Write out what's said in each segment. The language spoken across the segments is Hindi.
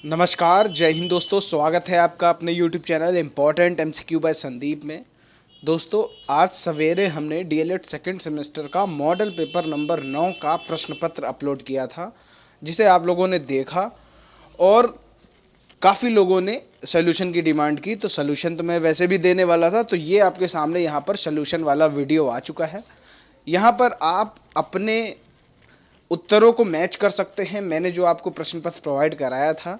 नमस्कार, जय हिंद दोस्तों। स्वागत है आपका अपने YouTube channel important MCQ by Sandeep में। दोस्तों, आज सवेरे हमने डीएलएड सेकंड सेमेस्टर का मॉडल पेपर नंबर 9 का प्रश्न पत्र अपलोड किया था, जिसे आप लोगों ने देखा और काफ़ी लोगों ने सोल्यूशन की डिमांड की। तो सोल्यूशन तो मैं वैसे भी देने वाला था, तो ये आपके सामने यहाँ पर सोल्यूशन वाला वीडियो आ चुका है। यहाँ पर आप अपने उत्तरों को मैच कर सकते हैं। मैंने जो आपको प्रश्न पत्र प्रोवाइड कराया था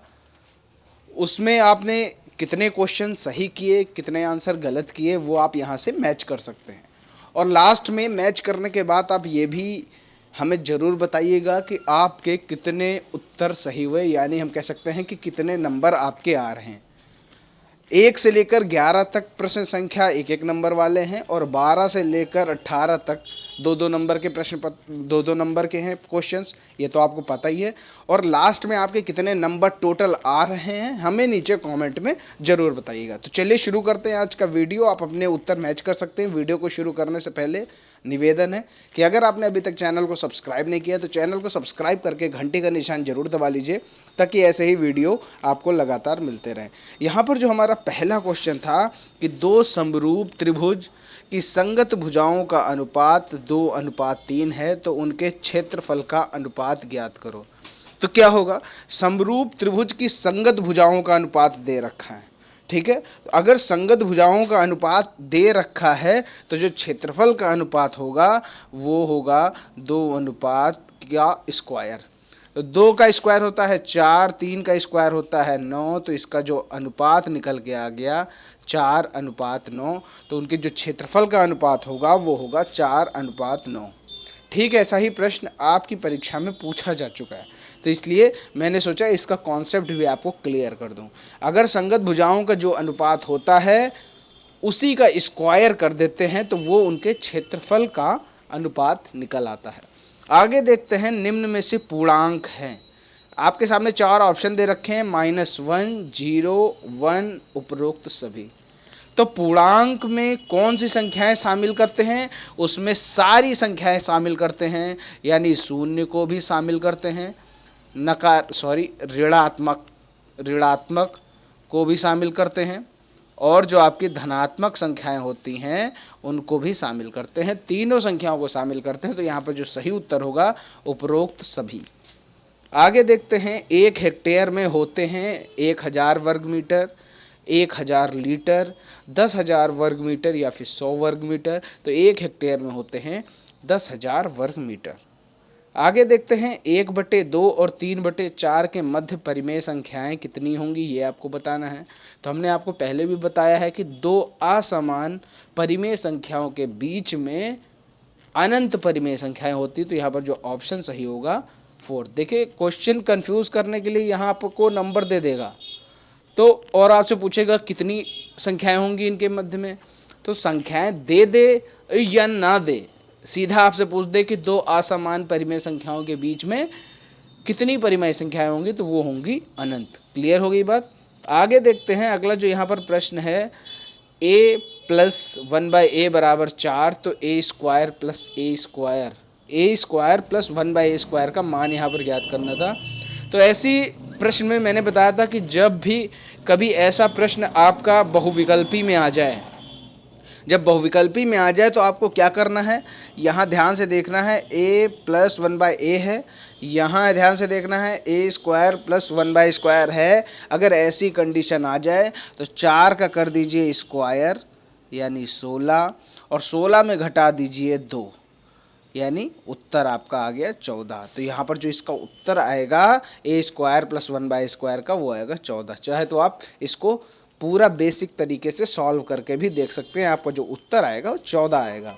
उसमें आपने कितने क्वेश्चन सही किए, कितने आंसर गलत किए, वो आप यहाँ से मैच कर सकते हैं। और लास्ट में मैच करने के बाद आप ये भी हमें ज़रूर बताइएगा कि आपके कितने उत्तर सही हुए, यानी हम कह सकते हैं कि कितने नंबर आपके आ रहे हैं। 1 से लेकर 11 तक प्रश्न संख्या एक एक नंबर वाले हैं और 12 से लेकर 18 तक दो दो नंबर के प्रश्न पत्र, दो दो नंबर के हैं क्वेश्चंस, ये तो आपको पता ही है। और लास्ट में आपके कितने नंबर टोटल आ रहे हैं हमें नीचे कमेंट में ज़रूर बताइएगा। तो चलिए शुरू करते हैं आज का वीडियो। आप अपने उत्तर मैच कर सकते हैं। वीडियो को शुरू करने से पहले निवेदन है कि अगर आपने अभी तक चैनल को सब्सक्राइब नहीं किया तो चैनल को सब्सक्राइब करके घंटे का निशान जरूर दबा लीजिए, ताकि ऐसे ही वीडियो आपको लगातार मिलते रहें। यहाँ पर जो हमारा पहला क्वेश्चन था कि दो समरूप त्रिभुज की संगत भुजाओं का अनुपात 2:3 है, तो उनके क्षेत्रफल का अनुपात ज्ञात करो। तो क्या होगा, समरूप त्रिभुज की संगत भुजाओं का अनुपात दे रखा है, ठीक है। तो अगर संगत भुजाओं का अनुपात दे रखा है तो जो क्षेत्रफल का अनुपात होगा वो होगा 2 का स्क्वायर। तो 2 का स्क्वायर होता है 4, 3 का स्क्वायर होता है 9, तो इसका जो अनुपात निकल के आ गया 4:9। तो उनके जो क्षेत्रफल का अनुपात होगा वो होगा 4:9। ठीक है, ऐसा ही प्रश्न आपकी परीक्षा में पूछा जा चुका है, तो इसलिए मैंने सोचा इसका कॉन्सेप्ट भी आपको क्लियर कर दूं। अगर संगत भुजाओं का जो अनुपात होता है उसी का स्क्वायर कर देते हैं तो वो उनके क्षेत्रफल का अनुपात निकल आता है। आगे देखते हैं, निम्न में से पूर्णांक हैं। आपके सामने 4 ऑप्शन दे रखे हैं, -1, 0, 1, उपरोक्त सभी। तो पूर्णांक में कौन सी संख्याएं शामिल करते हैं, उसमें सारी संख्याएं शामिल करते हैं, यानी शून्य को भी शामिल करते हैं, ऋणात्मक ऋणात्मक को भी शामिल करते हैं, और जो आपकी धनात्मक संख्याएं होती हैं उनको भी शामिल करते हैं। तीनों संख्याओं को शामिल करते हैं। तो यहाँ पर जो सही उत्तर होगा उपरोक्त सभी। आगे देखते हैं, 1 हेक्टेयर में होते हैं 1000 वर्ग मीटर, 1000 लीटर, 10,000 वर्ग मीटर या फिर 100 वर्ग मीटर। तो 1 हेक्टेयर में होते हैं 10,000 वर्ग मीटर। आगे देखते हैं, 1/2 और 3/4 के मध्य परिमेय संख्याएं कितनी होंगी, ये आपको बताना है। तो हमने आपको पहले भी बताया है कि दो असमान परिमेय संख्याओं के बीच में अनंत परिमेय संख्याएं होती। तो यहाँ पर जो ऑप्शन सही होगा 4। देखिए, क्वेश्चन कंफ्यूज करने के लिए यहाँ आपको नंबर दे देगा तो और आपसे पूछेगा कितनी संख्याएं होंगी इनके मध्य में। तो संख्याएं दे दे या ना दे, सीधा आपसे पूछ दे कि दो असमान परिमेय संख्याओं के बीच में कितनी परिमेय संख्याएं होंगी, तो वो होंगी अनंत। क्लियर हो गई बात। आगे देखते हैं, अगला जो यहाँ पर प्रश्न है, a + 1/a = 4, तो a² + a² + 1/a² का मान यहाँ पर ज्ञात करना था। तो ऐसी प्रश्न में मैंने बताया था कि जब भी कभी ऐसा प्रश्न आपका बहुविकल्पी में आ जाए, जब बहुविकल्पी में आ जाए तो आपको क्या करना है, यहाँ ध्यान से देखना है, a + 1/a है, यहाँ ध्यान से देखना है a² + 1/² है। अगर ऐसी कंडीशन आ जाए तो 4 का कर दीजिए स्क्वायर यानी 16, और 16 में घटा दीजिए 2, यानी उत्तर आपका आ गया 14। तो यहाँ पर जो इसका उत्तर आएगा a² + 1/² का, वो आएगा 14। चाहे तो आप इसको पूरा बेसिक तरीके से सॉल्व करके भी देख सकते हैं, आपका जो उत्तर आएगा वो 14 आएगा।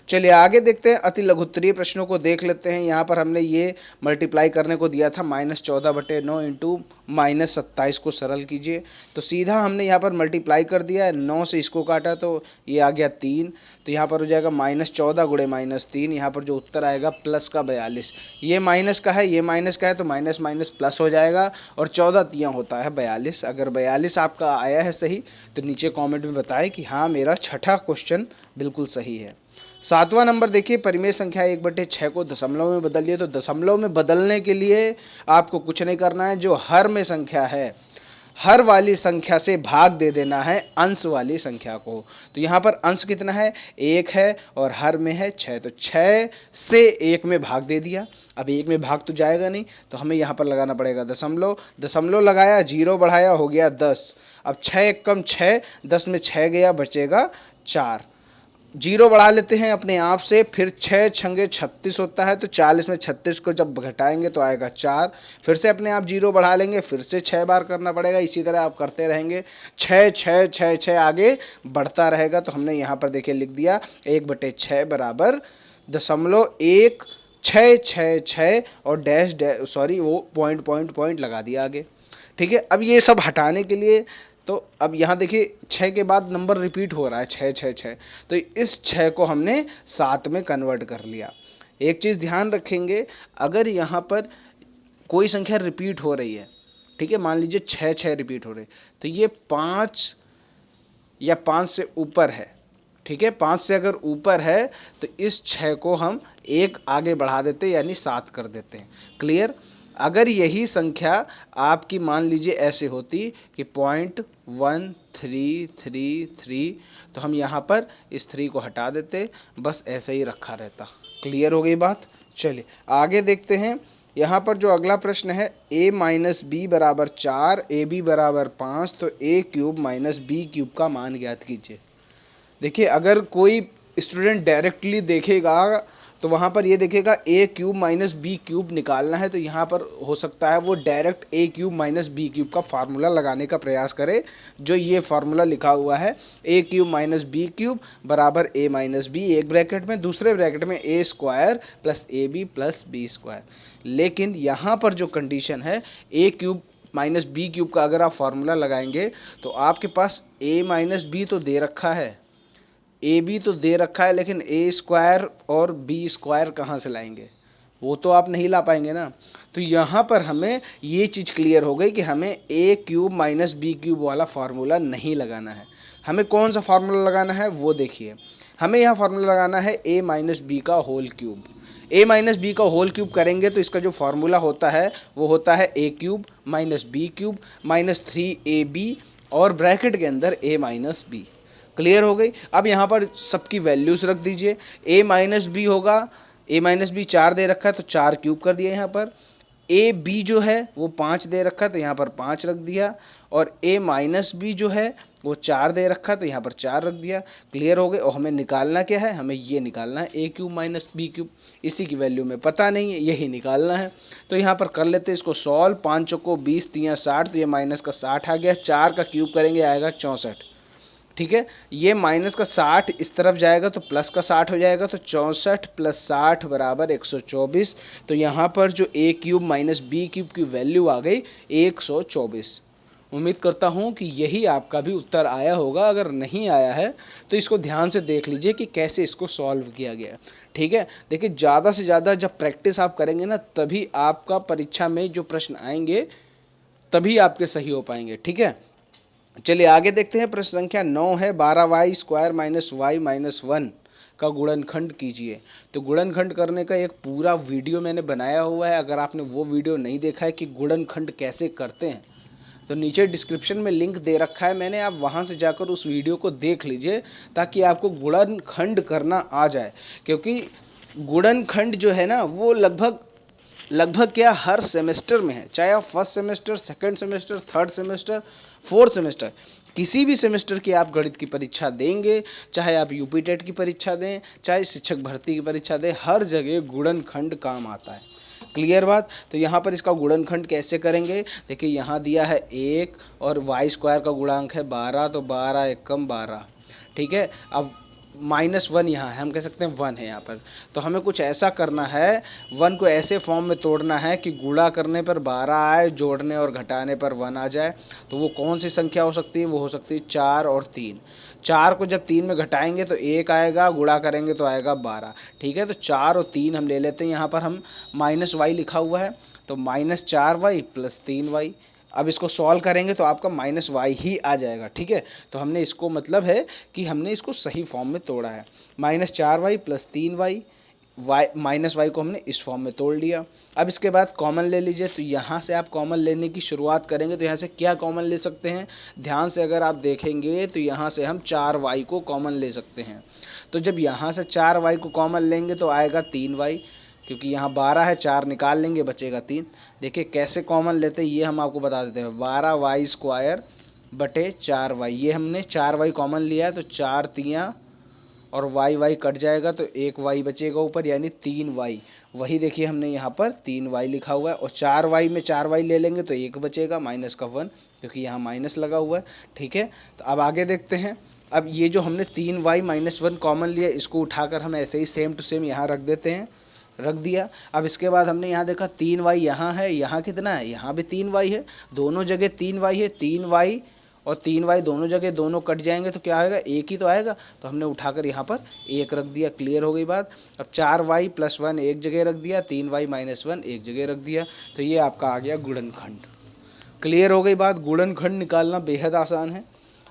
चलिए आगे देखते हैं, अति लघुत्तरीय प्रश्नों को देख लेते हैं। यहाँ पर हमने ये मल्टीप्लाई करने को दिया था, -14/9 इंटू -27 को सरल कीजिए। तो सीधा हमने यहाँ पर मल्टीप्लाई कर दिया है, 9 से इसको काटा तो ये आ गया 3। तो यहाँ पर हो जाएगा -14 × -3, यहाँ पर जो उत्तर आएगा प्लस का 42। ये माइनस का है, ये माइनस का है, तो माइनस माइनस प्लस हो जाएगा, और 14 तिया होता है 42। अगर 42 आपका आया है सही तो नीचे कमेंट में बताएं कि हाँ मेरा छठा क्वेश्चन बिल्कुल सही है। 7वां नंबर देखिए, परिमेय संख्या 1/6 को दशमलव में बदलिए। तो दशमलव में बदलने के लिए आपको कुछ नहीं करना है, जो हर में संख्या है हर वाली संख्या से भाग दे देना है अंश वाली संख्या को। तो यहाँ पर अंश कितना है, 1 है, और हर में है 6, तो 6 से 1 में भाग दे दिया। अब 1 में भाग तो जाएगा नहीं, तो हमें यहाँ पर लगाना पड़ेगा दशमलव। दशमलव लगाया, 0 बढ़ाया, हो गया 10। अब 6 एक कम 6, 10 में 6 गया, बचेगा 4। 0 बढ़ा लेते हैं अपने आप से, फिर 6 छंगे 36 होता है, तो 40 में 36 को जब घटाएंगे तो आएगा 4। फिर से अपने आप 0 बढ़ा लेंगे, फिर से 6 बार करना पड़ेगा। इसी तरह आप करते रहेंगे, 6 6 6 6 आगे बढ़ता रहेगा। तो हमने यहाँ पर देखिए लिख दिया 1/6 बराबर दशमलव 1 6 6 6 और डैश सॉरी वो पॉइंट लगा दिया आगे। ठीक है, अब ये सब हटाने के लिए, तो अब यहाँ देखिए 6 के बाद नंबर रिपीट हो रहा है, 6 6 6, तो इस 6 को हमने 7 में कन्वर्ट कर लिया। एक चीज़ ध्यान रखेंगे, अगर यहाँ पर कोई संख्या रिपीट हो रही है, ठीक है, मान लीजिए 6 6 रिपीट हो रही, तो ये 5 या 5 से ऊपर है, ठीक है, 5 से अगर ऊपर है तो इस 6 को हम एक आगे बढ़ा देते यानी 7 कर देते हैं। क्लियर। अगर यही संख्या आपकी मान लीजिए ऐसे होती कि 0.1333, तो हम यहाँ पर इस 3 को हटा देते, बस ऐसे ही रखा रहता। क्लियर हो गई बात। चलिए आगे देखते हैं। यहाँ पर जो अगला प्रश्न है, a माइनस बी बराबर 4, ए बी बराबर 5, तो a cube minus B cube का मान ज्ञात कीजिए। देखिए, अगर कोई स्टूडेंट डायरेक्टली देखेगा तो वहाँ पर ये देखेगा a cube minus B cube निकालना है, तो यहाँ पर हो सकता है वो direct a cube minus B cube का फार्मूला लगाने का प्रयास करे, जो ये फार्मूला लिखा हुआ है a cube minus B cube बराबर a माइनस बी, एक ब्रैकेट में, दूसरे ब्रैकेट में a square plus a b plus b square. लेकिन यहाँ पर जो कंडीशन है, a cube minus B cube का अगर आप फार्मूला लगाएंगे तो आपके पास a माइनस बी तो दे रखा है, ए बी तो दे रखा है, लेकिन ए स्क्वायर और बी स्क्वायर कहाँ से लाएंगे, वो तो आप नहीं ला पाएंगे ना। तो यहाँ पर हमें ये चीज़ क्लियर हो गई कि हमें ए क्यूब माइनस बी क्यूब वाला फार्मूला नहीं लगाना है। हमें कौन सा फार्मूला लगाना है वो देखिए। हमें यहाँ फार्मूला लगाना है ए माइनस बी का होल क्यूब। ए माइनस बी का होल क्यूब करेंगे तो इसका जो फार्मूला होता है वो होता है A cube minus B cube minus 3ab और ब्रैकेट के अंदर ए माइनस बी। क्लियर हो गई। अब यहाँ पर सबकी वैल्यूज रख दीजिए। a माइनस बी होगा, a माइनस बी 4 दे रखा है तो 4 क्यूब कर दिया यहाँ पर। ए बी जो है वो 5 दे रखा है तो यहाँ पर 5 रख दिया, और a माइनस बी जो है वो 4 दे रखा है तो यहाँ पर 4 रख दिया। क्लियर हो गए। और हमें निकालना क्या है, हमें ये निकालना है a cube minus B cube. इसी की वैल्यू में पता नहीं है, यही निकालना है। तो यहाँ पर कर लेते हैं इसको सॉल्व। 5 चौको 20, 3 60, तो ये माइनस का 60 आ गया। 4 का क्यूब करेंगे आएगा 64। ठीक है, ये माइनस का 60 इस तरफ जाएगा तो प्लस का 60 हो जाएगा, तो 64 प्लस 60 बराबर 124। तो यहाँ पर जो a cube minus B cube की वैल्यू आ गई 124। उम्मीद करता हूँ कि यही आपका भी उत्तर आया होगा। अगर नहीं आया है तो इसको ध्यान से देख लीजिए कि कैसे इसको सॉल्व किया गया। ठीक है, देखिए ज़्यादा से ज़्यादा जब प्रैक्टिस आप करेंगे ना, तभी आपका परीक्षा में जो प्रश्न आएंगे तभी आपके सही हो पाएंगे। ठीक है, चलिए आगे देखते हैं। प्रश्न संख्या 9 है, 12y square minus Y minus 1 का गुणनखंड कीजिए। तो गुणनखंड करने का एक पूरा वीडियो मैंने बनाया हुआ है। अगर आपने वो वीडियो नहीं देखा है कि गुणनखंड कैसे करते हैं, तो नीचे डिस्क्रिप्शन में लिंक दे रखा है मैंने, आप वहाँ से जाकर उस वीडियो को देख लीजिए ताकि आपको गुणनखंड करना आ जाए। क्योंकि गुणनखंड जो है ना वो लगभग क्या हर सेमेस्टर में है, चाहे आप first semester, second semester, third semester, fourth semester, किसी भी सेमेस्टर की आप गणित की परीक्षा देंगे, चाहे आप यूपी टेट की परीक्षा दें, चाहे शिक्षक भर्ती की परीक्षा दें, हर जगह गुणनखंड काम आता है। क्लियर बात। तो यहाँ पर इसका गुणनखंड कैसे करेंगे, देखिए यहाँ दिया है 1 और वाई स्क्वायर का गुणांक है 12, तो 12 एकम 12। ठीक है, अब -1 यहाँ है, हम कह सकते हैं 1 है यहाँ पर। तो हमें कुछ ऐसा करना है, 1 को ऐसे फॉर्म में तोड़ना है कि गुणा करने पर 12 आए, जोड़ने और घटाने पर 1 आ जाए। तो वो कौन सी संख्या हो सकती है, वो हो सकती है 4 और 3। 4 को जब 3 में घटाएंगे तो 1 आएगा, गुणा करेंगे तो आएगा 12। ठीक है, तो 4 और 3 हम ले लेते हैं। यहाँ पर हम माइनस वाई लिखा हुआ है, तो -4y प्लस 3y। अब इसको सॉल्व करेंगे तो आपका माइनस वाई ही आ जाएगा, ठीक है। तो हमने इसको मतलब है कि हमने इसको सही फॉर्म में तोड़ा है। -4y + 3y, Y minus Y को हमने इस फॉर्म में तोड़ लिया। अब इसके बाद कॉमन ले लीजिए, तो यहाँ से आप कॉमन लेने की शुरुआत करेंगे तो यहाँ से क्या कॉमन ले सकते हैं, ध्यान से अगर आप देखेंगे तो यहाँ से हम 4y को कॉमन ले सकते हैं। तो जब यहाँ से 4y को कॉमन लेंगे तो आएगा 3y, क्योंकि यहाँ 12 है, 4 निकाल लेंगे बचेगा 3। देखिए कैसे कॉमन लेते हैं ये हम आपको बता देते हैं। 12y² बटे 4y, ये हमने 4y कॉमन लिया है तो 4 तियाँ और y कट जाएगा तो एक y बचेगा ऊपर, यानी 3y। वही देखिए हमने यहाँ पर 3y लिखा हुआ है, और 4y में 4y ले लेंगे तो एक बचेगा माइनस का 1, क्योंकि यहाँ माइनस लगा हुआ है, ठीक है। तो अब आगे देखते हैं। अब ये जो हमने 3y - 1 कॉमन लिया, इसको उठाकर हम ऐसे ही सेम टू सेम यहाँ रख देते हैं, रख दिया। अब इसके बाद हमने यहाँ देखा 3y यहाँ है, यहाँ कितना है, यहाँ भी 3y है, दोनों जगह 3y है। 3y और 3y दोनों जगह दोनों कट जाएंगे तो क्या आएगा, एक ही तो आएगा। तो हमने उठाकर यहाँ पर एक रख दिया, क्लियर हो गई बात। अब 4y + 1 एक जगह रख दिया, 3y - 1 एक जगह रख दिया, तो ये आपका आ गया गुणनखंड। क्लियर हो गई बात, गुणनखंड निकालना बेहद आसान है।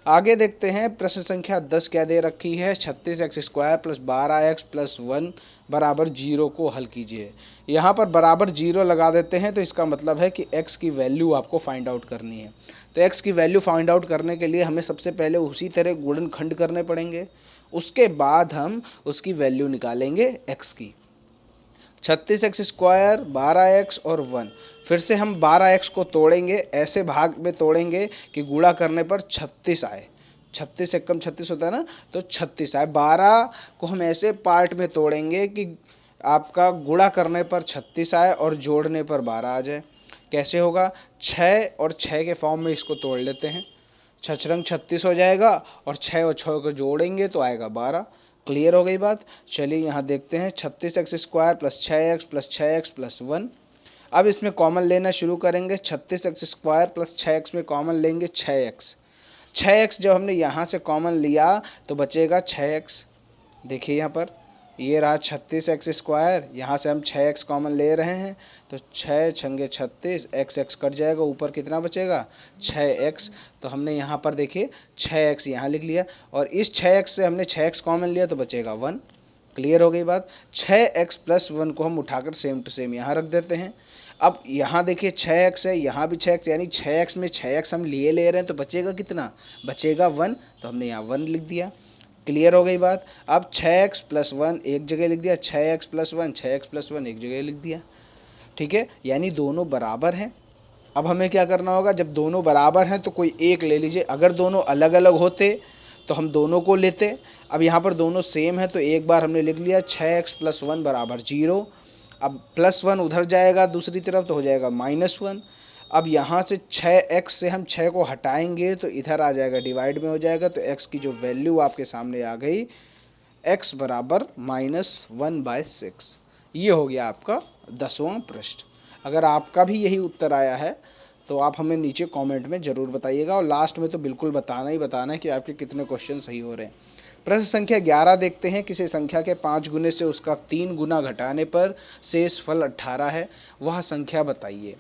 आगे देखते हैं, प्रश्न संख्या 10 क्या दे रखी है, 36x² + 12x + 1 बराबर 0 को हल कीजिए। यहाँ पर बराबर 0 लगा देते हैं, तो इसका मतलब है कि x की वैल्यू आपको फाइंड आउट करनी है। तो x की वैल्यू फाइंड आउट करने के लिए हमें सबसे पहले उसी तरह गुणनखंड करने पड़ेंगे, उसके बाद हम उसकी वैल्यू निकालेंगे x की। 36x², 12x और 1, फिर से हम 12x को तोड़ेंगे, ऐसे भाग में तोड़ेंगे कि गुणा करने पर 36 आए। 36 एकम 36 होता है ना, तो 36 आए। 12 को हम ऐसे पार्ट में तोड़ेंगे कि आपका गुणा करने पर 36 आए और जोड़ने पर 12 आ जाए। कैसे होगा, 6 और 6 के फॉर्म में इसको तोड़ लेते हैं, 6 36 हो जाएगा, और 6 और 6 को जोड़ेंगे तो आएगा 12। क्लियर हो गई बात। चलिए यहाँ देखते हैं, 36x² + 6x + 6x + 1। अब इसमें कॉमन लेना शुरू करेंगे। 36x² + 6x में कॉमन लेंगे 6x। 6x जब हमने यहाँ से कॉमन लिया तो बचेगा 6x। देखिए यहाँ पर ये रहा 36x², यहाँ से हम 6x कॉमन ले रहे हैं, तो 6 छंगे 36, x कट जाएगा, ऊपर कितना बचेगा 6x। तो हमने यहाँ पर देखिए 6x यहाँ लिख लिया, और इस 6x से हमने 6x कॉमन लिया तो बचेगा 1। क्लियर हो गई बात। 6x + 1 को हम उठाकर सेम टू सेम यहाँ रख देते हैं। अब यहाँ देखिए 6x है, यहाँ भी 6x, यानी 6x में 6x हम ले रहे हैं, तो बचेगा कितना, बचेगा 1। तो हमने यहाँ 1 लिख दिया। क्लियर हो गई बात। अब 6x + 1 एक जगह लिख दिया, 6x + 1, 6x + 1 एक जगह लिख दिया, ठीक है, यानी दोनों बराबर हैं। अब हमें क्या करना होगा, जब दोनों बराबर हैं तो कोई एक ले लीजिए। अगर दोनों अलग अलग होते तो हम दोनों को लेते। अब यहाँ पर दोनों सेम है तो एक बार हमने लिख लिया 6x + 1 बराबर 0। अब +1 उधर जाएगा दूसरी तरफ तो हो जाएगा -1। अब यहाँ से 6x से हम 6 को हटाएंगे तो इधर आ जाएगा, डिवाइड में हो जाएगा, तो x की जो वैल्यू आपके सामने आ गई, x बराबर -1/6। ये हो गया आपका 10वां प्रश्न। अगर आपका भी यही उत्तर आया है तो आप हमें नीचे कमेंट में ज़रूर बताइएगा, और लास्ट में तो बिल्कुल बताना ही बताना है कि आपके कितने क्वेश्चन सही हो रहे हैं। प्रश्न संख्या 11 देखते हैं, किसी संख्या के 5 गुने से उसका 3 गुना घटाने पर शेष फल 18 है, वह संख्या बताइए।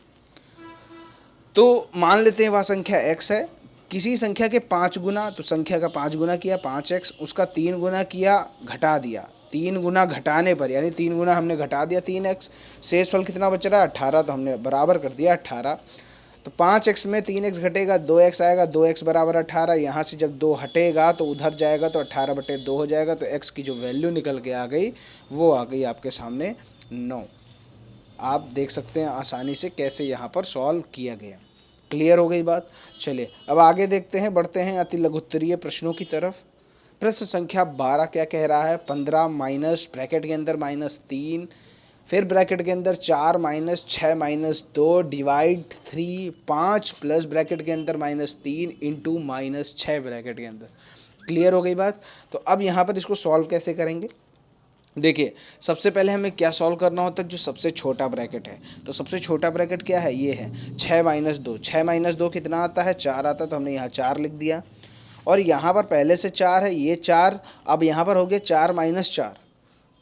तो मान लेते हैं वह संख्या x है, किसी संख्या के 5 गुना, तो संख्या का 5 गुना किया 5x, उसका 3 गुना किया घटा दिया, 3 गुना घटाने पर यानी 3 गुना हमने घटा दिया 3x, शेष फल कितना बच रहा है 18, तो हमने बराबर कर दिया 18। तो 5x में 3x घटेगा 2x आएगा, 2x बराबर 18। यहाँ से जब 2 हटेगा तो उधर जाएगा तो 18/2 हो जाएगा, तो x की जो वैल्यू निकल के आ गई वो आ गई आपके सामने 9। आप देख सकते हैं आसानी से कैसे यहाँ पर सॉल्व किया गया। क्लियर हो गई बात। चलिए अब आगे देखते हैं, बढ़ते हैं अति लघुत्तरीय प्रश्नों की तरफ। प्रश्न संख्या 12 क्या कह रहा है, 15 माइनस ब्रैकेट के अंदर -3, फिर ब्रैकेट के अंदर 4 - 6 - 2 डिवाइड 3, 5 प्लस ब्रैकेट के अंदर -3 इंटू -6 ब्रैकेट के अंदर। क्लियर हो गई बात। तो अब यहाँ पर इसको सॉल्व कैसे करेंगे, देखिए सबसे पहले हमें क्या सॉल्व करना होता है, जो सबसे छोटा ब्रैकेट है। तो सबसे छोटा ब्रैकेट क्या है, ये है 6 - 2। 6 - 2 कितना आता है, 4 आता है, तो हमने यहाँ 4 लिख दिया। और यहाँ पर पहले से 4 है, ये 4, अब यहाँ पर हो गया 4 - 4।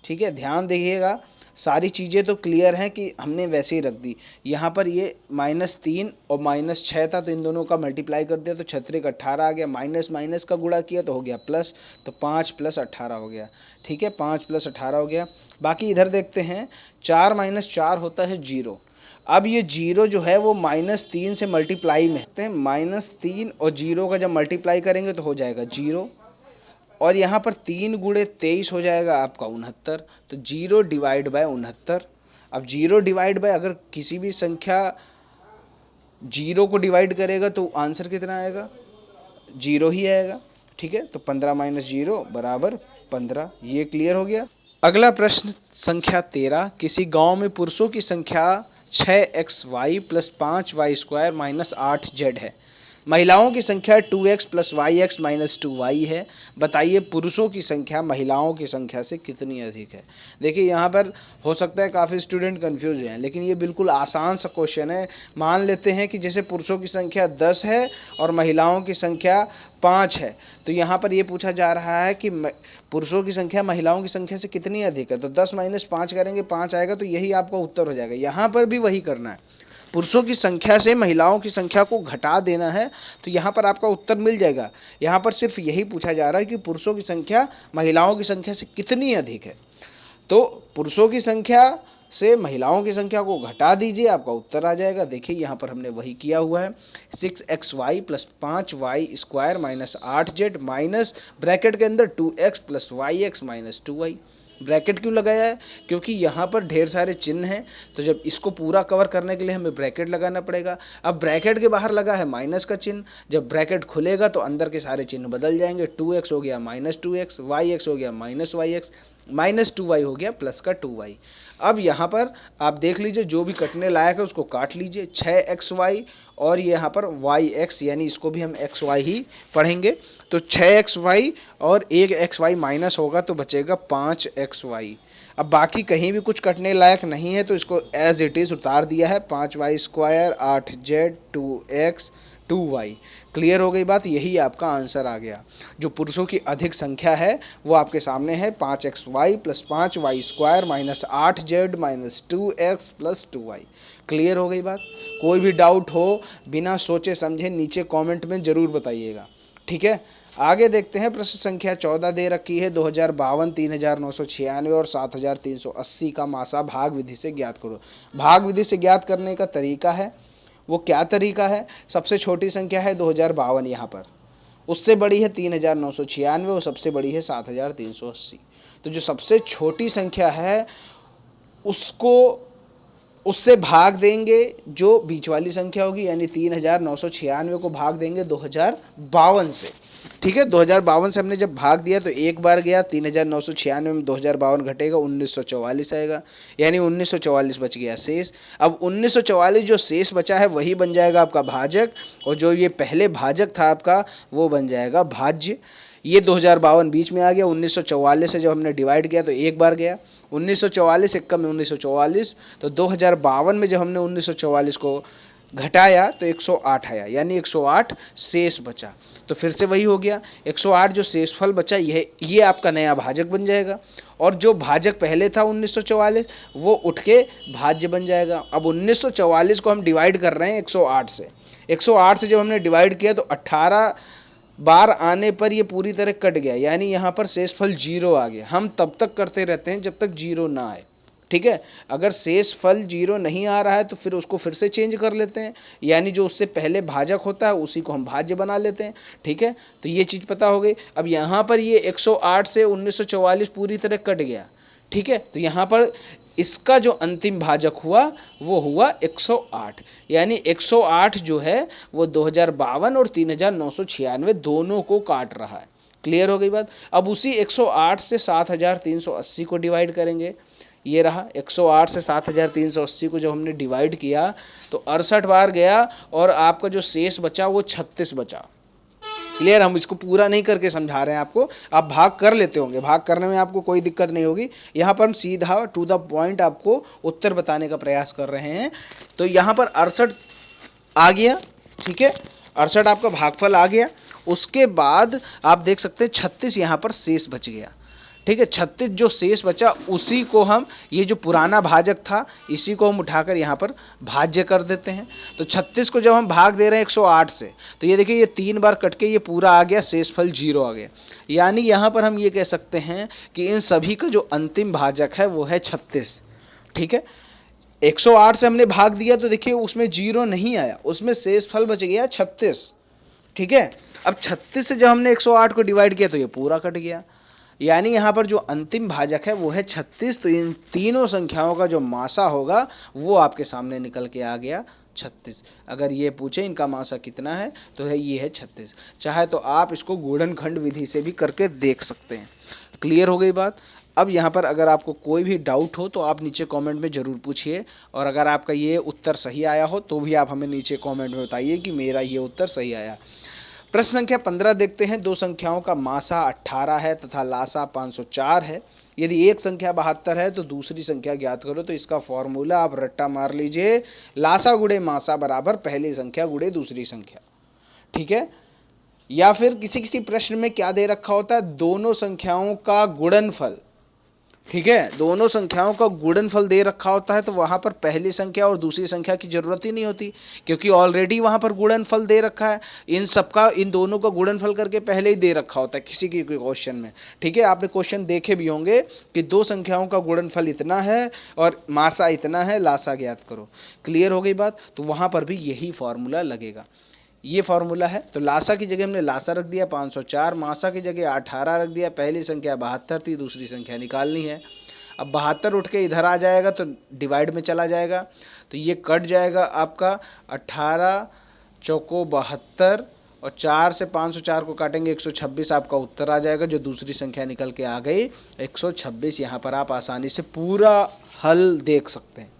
ठीक है, ध्यान देखिएगा, सारी चीज़ें तो क्लियर हैं कि हमने वैसे ही रख दी। यहाँ पर ये -3 और -6 था, तो इन दोनों का मल्टीप्लाई कर दिया तो 6 18 आ गया, माइनस माइनस का गुणा किया तो हो गया प्लस, तो 5 + 18 हो गया। ठीक है, 5 + 18 हो गया। बाकी इधर देखते हैं, 4 - 4 होता है 0। अब ये 0 जो है वो -3 से मल्टीप्लाई में है, -3 और 0 का जब मल्टीप्लाई करेंगे तो हो जाएगा 0, और यहाँ पर 3 × 23 हो जाएगा आपका 69। तो 0 डिवाइड बाय 69। अब 0 डिवाइड बाय, अगर किसी भी संख्या 0 को डिवाइड करेगा तो आंसर कितना आएगा, 0 ही आएगा। ठीक है, तो 15 - 0 = 15। ये क्लियर हो गया। अगला प्रश्न संख्या 13, किसी गांव में पुरुषों की संख्या 6xy + 5y² - 8z है, महिलाओं की संख्या 2x + yx - 2y है। बताइए पुरुषों की संख्या महिलाओं की संख्या से कितनी अधिक है। देखिए यहाँ पर हो सकता है काफ़ी स्टूडेंट कंफ्यूज हैं, लेकिन ये बिल्कुल आसान सा क्वेश्चन है। मान लेते हैं कि जैसे पुरुषों की संख्या 10 है और महिलाओं की संख्या 5 है, तो यहाँ पर ये पूछा जा रहा है कि पुरुषों की संख्या महिलाओं की संख्या से कितनी अधिक है। तो 10 - 5 करेंगे, 5 आएगा, तो यही आपका उत्तर हो जाएगा। यहाँ पर भी वही करना है, पुरुषों की संख्या से महिलाओं की संख्या को घटा देना है, तो यहाँ पर आपका उत्तर मिल जाएगा। यहाँ पर सिर्फ यही पूछा जा रहा है कि पुरुषों की संख्या महिलाओं की संख्या से कितनी अधिक है। तो पुरुषों की संख्या से महिलाओं की संख्या को घटा दीजिए, आपका उत्तर आ जाएगा। देखिए यहाँ पर हमने वही किया हुआ है, 6xy + 5y² - 8z minus bracket के अंदर 2x + yx - 2y। ब्रैकेट क्यों लगाया है, क्योंकि यहाँ पर ढेर सारे चिन्ह हैं, तो जब इसको पूरा कवर करने के लिए हमें ब्रैकेट लगाना पड़ेगा। अब ब्रैकेट के बाहर लगा है माइनस का चिन्ह, जब ब्रैकेट खुलेगा तो अंदर के सारे चिन्ह बदल जाएंगे। 2x हो गया -2x, yx हो गया -yx, -2y हो गया प्लस का 2y। अब यहाँ पर आप देख लीजिए, जो भी कटने लायक है उसको काट लीजिए। 6xy और ये यहाँ पर yx, यानी इसको भी हम xy ही पढ़ेंगे। तो 6xy और 1xy माइनस होगा तो बचेगा 5xy। अब बाकी कहीं भी कुछ कटने लायक नहीं है, तो इसको एज इट इज़ उतार दिया है। 5y² 8z 2x 2y। Clear हो गई बात, यही आपका आंसर आ गया। जो पुरुषों की अधिक संख्या है वो आपके सामने है, 5xy + 5y² - 8z - 2x + 2y। Clear हो गई बात। कोई भी डाउट हो बिना सोचे समझे नीचे कमेंट में ज़रूर बताइएगा। ठीक है, आगे देखते हैं। प्रश्न संख्या 14 दे रखी है, 2052 3996 और 7380 का मासा भाग विधि से ज्ञात करो। भाग विधि से ज्ञात करने का तरीका है, वो क्या तरीका है, सबसे छोटी संख्या है 2052 यहाँ पर, उससे बड़ी है 3996 और सबसे बड़ी है 7380। तो जो सबसे छोटी संख्या है उसको उससे भाग देंगे जो बीच वाली संख्या होगी, यानी 3996 को भाग देंगे 2052 से। ठीक है, 2052 से हमने जब भाग दिया तो एक बार गया, 3996 में 2052 घटेगा, 1944 आएगा, यानी 1944 बच गया शेष। अब 1944 जो शेष बचा है वही बन जाएगा आपका भाजक, और जो ये पहले भाजक था आपका वो बन जाएगा भाज्य। ये 2052 बीच में आ गया। 1944 से जब हमने डिवाइड किया तो एक बार गया, 1944 एक कम में 1944, तो 2052 में जब हमने 1944 को घटाया तो 108 आया, यानी 108 शेष बचा। तो फिर से वही हो गया, 108 जो शेषफल बचा ये आपका नया भाजक बन जाएगा, और जो भाजक पहले था 1944 वो उठ के भाज्य बन जाएगा। अब 1944 को हम डिवाइड कर रहे हैं 108 से, 108 से जब हमने डिवाइड किया तो 18 बार आने पर ये पूरी तरह कट गया, यानी यहाँ पर शेषफल 0 आ गया। हम तब तक करते रहते हैं जब तक 0 ना आए। ठीक है, अगर शेषफल 0 नहीं आ रहा है तो फिर उसको फिर से चेंज कर लेते हैं, यानी जो उससे पहले भाजक होता है उसी को हम भाज्य बना लेते हैं। ठीक है, तो ये चीज़ पता हो गई। अब यहाँ पर ये 108 से 1944 पूरी तरह कट गया। ठीक है, तो यहाँ पर इसका जो अंतिम भाजक हुआ वो हुआ 108, यानी 108 जो है वो 2052 और 3996 दोनों को काट रहा है। क्लियर हो गई बात। अब उसी 108 से 7380 को डिवाइड करेंगे। ये रहा 108 से 7380 को जब हमने डिवाइड किया तो 68 बार गया और आपका जो शेष बचा वो 36 बचा। क्लियर, हम इसको पूरा नहीं करके समझा रहे हैं आपको, आप भाग कर लेते होंगे, भाग करने में आपको कोई दिक्कत नहीं होगी। यहाँ पर हम सीधा टू द पॉइंट आपको उत्तर बताने का प्रयास कर रहे हैं। तो यहाँ पर 68 आ गया। ठीक है, 68 आपका भागफल आ गया। उसके बाद आप देख सकते हैं 36 यहाँ पर शेष बच गया। ठीक है। 36 जो शेष बचा उसी को हम, ये जो पुराना भाजक था इसी को हम उठाकर यहाँ पर भाज्य कर देते हैं। तो 36 को जब हम भाग दे रहे हैं 108 से, तो ये देखिए ये 3 बार कट के ये पूरा आ गया, शेषफल 0 आ गया। यानी यहाँ पर हम ये कह सकते हैं कि इन सभी का जो अंतिम भाजक है वो है 36। ठीक है, 108 से हमने भाग दिया तो देखिए उसमें 0 नहीं आया, उसमें शेषफल बच गया 36। ठीक है, अब 36 से जब हमने 108 को डिवाइड किया तो ये पूरा कट गया। यानी यहाँ पर जो अंतिम भाजक है वो है 36। तो इन तीनों संख्याओं का जो मासा होगा वो आपके सामने निकल के आ गया 36। अगर ये पूछे इनका मासा कितना है तो है ये है 36। चाहे तो आप इसको गुणनखंड विधि से भी करके देख सकते हैं। क्लियर हो गई बात। अब यहाँ पर अगर आपको कोई भी डाउट हो तो आप नीचे कमेंट में ज़रूर पूछिए, और अगर आपका ये उत्तर सही आया हो तो भी आप हमें नीचे कमेंट में बताइए कि मेरा ये उत्तर सही आया। प्रश्न संख्या 15 देखते हैं। दो संख्याओं का मासा 18 है तथा लासा 504 है। यदि एक संख्या 72 है तो दूसरी संख्या ज्ञात करो। तो इसका फॉर्मूला आप रट्टा मार लीजिए, लासा गुणे मासा बराबर पहली संख्या गुणे दूसरी संख्या। ठीक है, या फिर किसी किसी प्रश्न में क्या दे रखा होता है, दोनों संख्याओं का गुणनफल। ठीक है, दोनों संख्याओं का गुणनफल दे रखा होता है तो वहां पर पहली संख्या और दूसरी संख्या की जरूरत ही नहीं होती, क्योंकि ऑलरेडी वहां पर गुणनफल दे रखा है। इन सबका, इन दोनों का गुणनफल करके पहले ही दे रखा होता है किसी की क्वेश्चन में। ठीक है, आपने क्वेश्चन देखे भी होंगे कि दो संख्याओं का गुणनफल इतना है और मासा इतना है, लासा ज्ञात करो। क्लियर हो गई बात। तो वहां पर भी यही फॉर्मूला लगेगा, ये फॉर्मूला है। तो लासा की जगह हमने लासा रख दिया 504, मासा की जगह 18 रख दिया। पहली संख्या 72 थी, दूसरी संख्या निकालनी है। अब 72 उठ के इधर आ जाएगा तो डिवाइड में चला जाएगा, तो ये कट जाएगा आपका 18 चौको 72, और 4 से 504 को काटेंगे 126, आपका उत्तर आ जाएगा जो दूसरी संख्या निकल के आ गई 126। यहाँ पर आप आसानी से पूरा हल देख सकते हैं।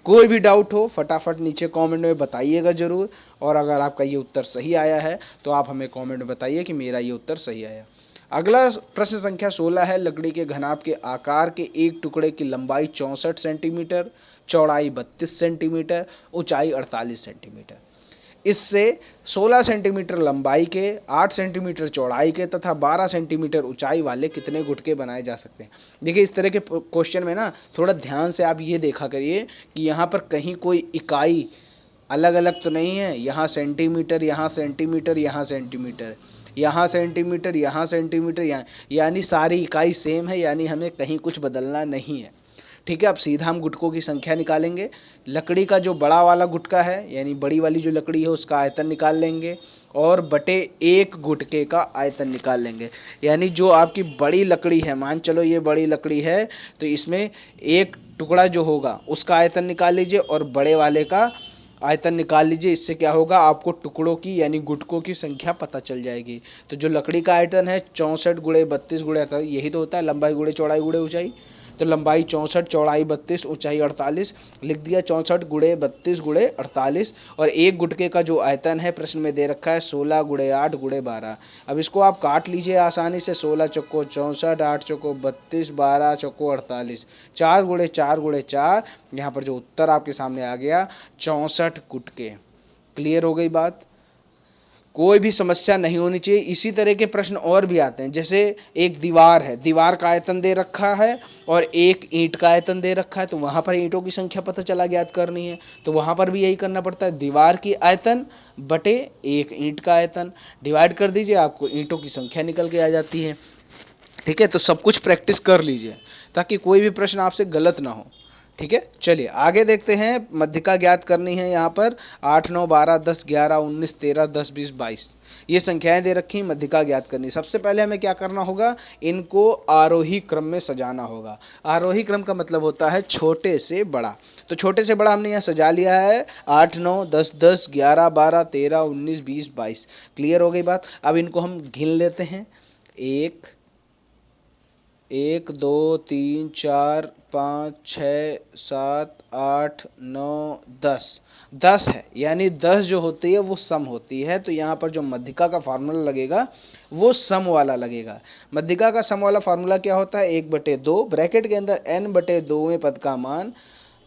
कोई भी डाउट हो फटाफट नीचे कमेंट में बताइएगा ज़रूर, और अगर आपका ये उत्तर सही आया है तो आप हमें कमेंट में बताइए कि मेरा ये उत्तर सही आया। अगला प्रश्न संख्या 16 है। लकड़ी के घनाभ के आकार के एक टुकड़े की लंबाई 64 सेंटीमीटर, चौड़ाई 32 सेंटीमीटर, ऊंचाई 48 सेंटीमीटर। इससे 16 सेंटीमीटर लंबाई के, 8 सेंटीमीटर चौड़ाई के तथा 12 सेंटीमीटर ऊंचाई वाले कितने गुटके बनाए जा सकते हैं। देखिए इस तरह के क्वेश्चन में ना थोड़ा ध्यान से आप ये देखा करिए कि यहाँ पर कहीं कोई इकाई अलग अलग तो नहीं है। यहाँ सेंटीमीटर, यहाँ सेंटीमीटर, यहाँ सेंटीमीटर, यहाँ सेंटीमीटर, यहाँ सेंटीमीटर, यहाँ, यानी सारी इकाई सेम है, यानी हमें कहीं कुछ बदलना नहीं है। ठीक है, अब सीधा हम गुटकों की संख्या निकालेंगे। लकड़ी का जो बड़ा वाला गुटका है, यानी बड़ी वाली जो लकड़ी है उसका आयतन निकाल लेंगे, और बटे एक गुटके का आयतन निकाल लेंगे। यानी जो आपकी बड़ी लकड़ी है, मान चलो ये बड़ी लकड़ी है, तो इसमें एक टुकड़ा जो होगा उसका आयतन निकाल लीजिए और बड़े वाले का आयतन निकाल लीजिए। इससे क्या होगा, आपको टुकड़ों की यानी गुटकों की संख्या पता चल जाएगी। तो जो लकड़ी का आयतन है 64 गुणे 32 गुणे 48, यही तो होता है लंबाई गुणे चौड़ाई गुणे ऊंचाई। तो लंबाई 64, चौड़ाई 32, ऊंचाई 48 लिख दिया। 64 गुणे 32 गुणे 48, और एक गुटके का जो आयतन है प्रश्न में दे रखा है 16 गुणे 8 गुणे 12। अब इसको आप काट लीजिए आसानी से। 16 चौको 64, 8 चौको 32, 12 चौको 48, 4 गुणे 4 गुणे 4। यहाँ पर जो उत्तर आपके सामने आ गया 64 गुटके। क्लियर हो गई बात। कोई भी समस्या नहीं होनी चाहिए। इसी तरह के प्रश्न और भी आते हैं, जैसे एक दीवार है, दीवार का आयतन दे रखा है और एक ईंट का आयतन दे रखा है, तो वहाँ पर ईंटों की संख्या पता चला ज्ञात करनी है, तो वहाँ पर भी यही करना पड़ता है, दीवार की आयतन बटे एक ईंट का आयतन, डिवाइड कर दीजिए, आपको ईंटों की संख्या निकल के आ जाती है। ठीक है, तो सब कुछ प्रैक्टिस कर लीजिए ताकि कोई भी प्रश्न आपसे गलत ना हो। ठीक है, चलिए आगे देखते हैं। मध्यिका ज्ञात करनी है। यहाँ पर 8, 9, 12, 10, 11, 19, 13, 10, 20, 22 ये संख्याएं दे रखी, मध्यिका ज्ञात करनी। सबसे पहले हमें क्या करना होगा, इनको आरोही क्रम में सजाना होगा। आरोही क्रम का मतलब होता है छोटे से बड़ा। तो छोटे से बड़ा हमने यहाँ सजा लिया है 8, 9, 10, 10, 11, 12, 13, 19, 20, 22। क्लियर हो गई बात। अब इनको हम गिन लेते हैं। 1, 2, 3, 4, 5, 6, 7, 8, 9, 10 10 है, यानी 10 जो होती है वो सम होती है। तो यहाँ पर जो मध्यिका का फार्मूला लगेगा वो सम वाला लगेगा। मध्यिका का सम वाला फार्मूला क्या होता है, 1/2 ब्रैकेट के अंदर n/2वें पद का मान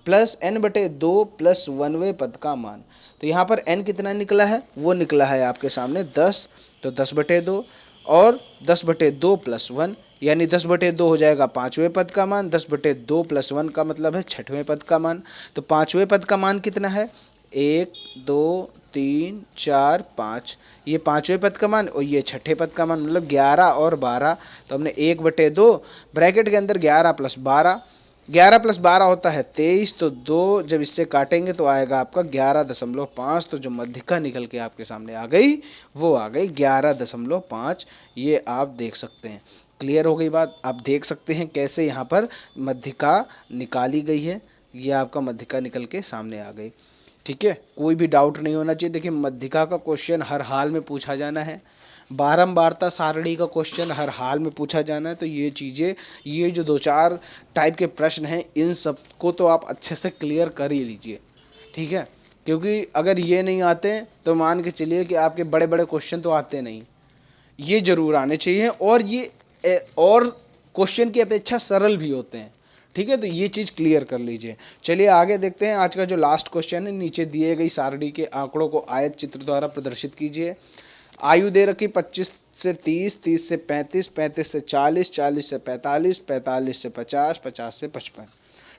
प्लस n/2 प्लस 1वें पद का मान। तो यहाँ पर n कितना निकला है, वो निकला है आपके सामने 10, तो 10/2 और 10/2 प्लस 1, यानी 10/2 हो जाएगा पाँचवें पद का मान, 10/2 + 1 का मतलब है छठवें पद का मान। तो पाँचवें पद का मान कितना है? 1 2 3 4 5, ये पाँचवें पद का मान और ये छठे पद का मान, मतलब 11 और 12। तो हमने 1/2 ब्रैकेट के अंदर 11 + 12, 11 + 12 होता है 23। तो 2 जब इससे काटेंगे तो आएगा आपका 11.5। तो जो मध्यिका निकल के आपके सामने आ गई वो आ गई 11.5। ये आप देख सकते हैं। क्लियर हो गई बात? आप देख सकते हैं कैसे यहाँ पर मध्यिका निकाली गई है। ये आपका मध्यिका निकल के सामने आ गई। ठीक है, कोई भी डाउट नहीं होना चाहिए। देखिए, मध्यिका का क्वेश्चन हर हाल में पूछा जाना है, बारंबारता सारणी का क्वेश्चन हर हाल में पूछा जाना है। तो ये चीज़ें, ये जो 2-4 टाइप के प्रश्न हैं, इन सब को तो आप अच्छे से क्लियर कर ही लीजिए। ठीक है, क्योंकि अगर ये नहीं आते तो मान के चलिए कि आपके बड़े बड़े क्वेश्चन तो आते नहीं, ये जरूर आने चाहिए। और ये और क्वेश्चन की अपेक्षा सरल भी होते हैं। ठीक है, तो ये चीज़ क्लियर कर लीजिए। चलिए आगे देखते हैं। आज का जो लास्ट क्वेश्चन है, नीचे दिए गई सारणी के आंकड़ों को आयत चित्र द्वारा प्रदर्शित कीजिए। आयु दे रखी 25 से 30, 30 से 35, 35 से 40, 40 से 45, 45 से 50, 50 से 55।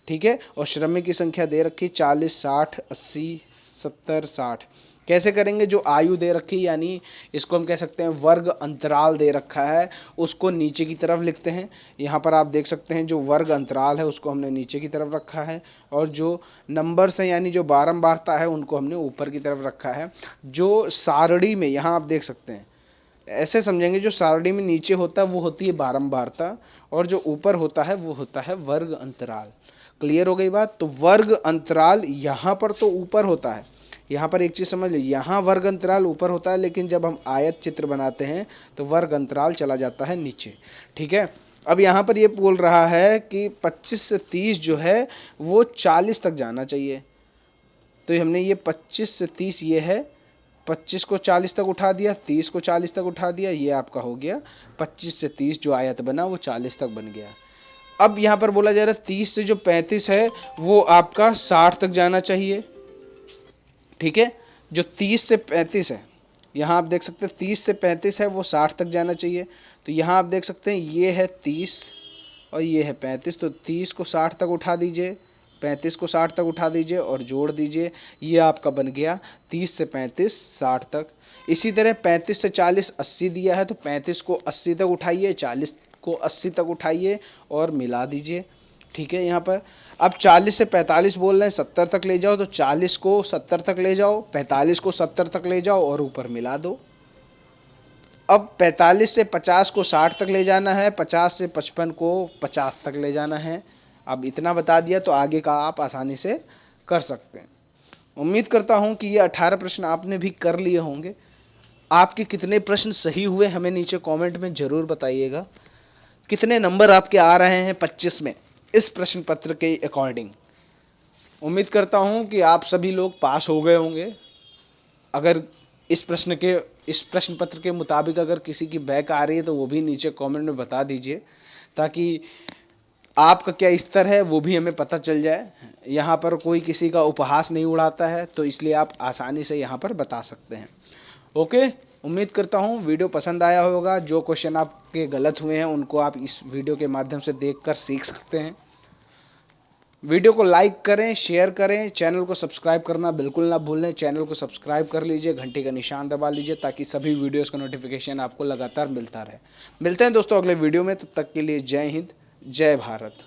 ठीक है, और श्रमिक की संख्या दे रखी 40, 60, 80, 70, 60। कैसे करेंगे? जो आयु दे रखी, यानी इसको हम कह सकते हैं वर्ग अंतराल दे रखा है, उसको नीचे की तरफ लिखते हैं। यहाँ पर आप देख सकते हैं जो वर्ग अंतराल है उसको हमने नीचे की तरफ रखा है, और जो नंबर्स हैं यानी जो बारंबारता है उनको हमने ऊपर की तरफ रखा है। जो सारणी में, यहाँ आप देख सकते हैं, ऐसे समझेंगे, जो सारणी में नीचे होता है वो होती है बारंबारता, और जो ऊपर होता है वो होता है वर्ग अंतराल। क्लियर हो गई बात? तो वर्ग अंतराल यहाँ पर तो ऊपर होता है। यहाँ पर एक चीज़ समझ लीजिए, यहाँ वर्ग अंतराल ऊपर होता है, लेकिन जब हम आयत चित्र बनाते हैं तो वर्ग अंतराल चला जाता है नीचे। ठीक है, अब यहाँ पर ये बोल रहा है कि 25 से 30 जो है वो 40 तक जाना चाहिए। तो हमने ये 25 से 30 ये है, 25 को 40 तक उठा दिया, 30 को 40 तक उठा दिया, ये आपका हो गया 25 से 30 जो आयत बना वो 40 तक बन गया। अब यहाँ पर बोला जा रहा है 30 से जो 35 है वो आपका 60 तक जाना चाहिए। ठीक है, जो 30 से 35 है, यहाँ आप देख सकते हैं 30 से 35 है वो 60 तक जाना चाहिए। तो यहाँ आप देख सकते हैं ये है 30 और ये है 35। तो 30 को 60 तक उठा दीजिए, 35 को 60 तक उठा दीजिए और जोड़ दीजिए, ये आपका बन गया 30 से 35 60 तक। इसी तरह 35 से 40 80 दिया है, तो 35 को 80 तक उठाइए, 40 को 80 तक उठाइए और मिला दीजिए। ठीक है, यहाँ पर अब 40 से 45 बोल रहे हैं 70 तक ले जाओ, तो 40 को 70 तक ले जाओ, 45 को 70 तक ले जाओ और ऊपर मिला दो। अब 45 से 50 को 60 तक ले जाना है, 50 से 55 को 50 तक ले जाना है। अब इतना बता दिया तो आगे का आप आसानी से कर सकते हैं। उम्मीद करता हूँ कि ये 18 प्रश्न आपने भी कर लिए होंगे। आपके कितने प्रश्न सही हुए हमें नीचे कमेंट में ज़रूर बताइएगा। कितने नंबर आपके आ रहे हैं 25 में इस प्रश्न पत्र के अकॉर्डिंग। उम्मीद करता हूँ कि आप सभी लोग पास हो गए होंगे। अगर इस प्रश्न पत्र के मुताबिक अगर किसी की बैक आ रही है तो वो भी नीचे कमेंट में बता दीजिए, ताकि आपका क्या स्तर है वो भी हमें पता चल जाए। यहाँ पर कोई किसी का उपहास नहीं उड़ाता है, तो इसलिए आप आसानी से यहाँ पर बता सकते हैं। ओके, उम्मीद करता हूँ वीडियो पसंद आया होगा। जो क्वेश्चन आपके गलत हुए हैं उनको आप इस वीडियो के माध्यम से देखकर सीख सकते हैं। वीडियो को लाइक करें, शेयर करें, चैनल को सब्सक्राइब करना बिल्कुल ना भूलें। चैनल को सब्सक्राइब कर लीजिए, घंटी का निशान दबा लीजिए, ताकि सभी वीडियोस का नोटिफिकेशन आपको लगातार मिलता रहे। मिलते हैं दोस्तों अगले वीडियो में, तब तक के लिए जय हिंद, जय भारत।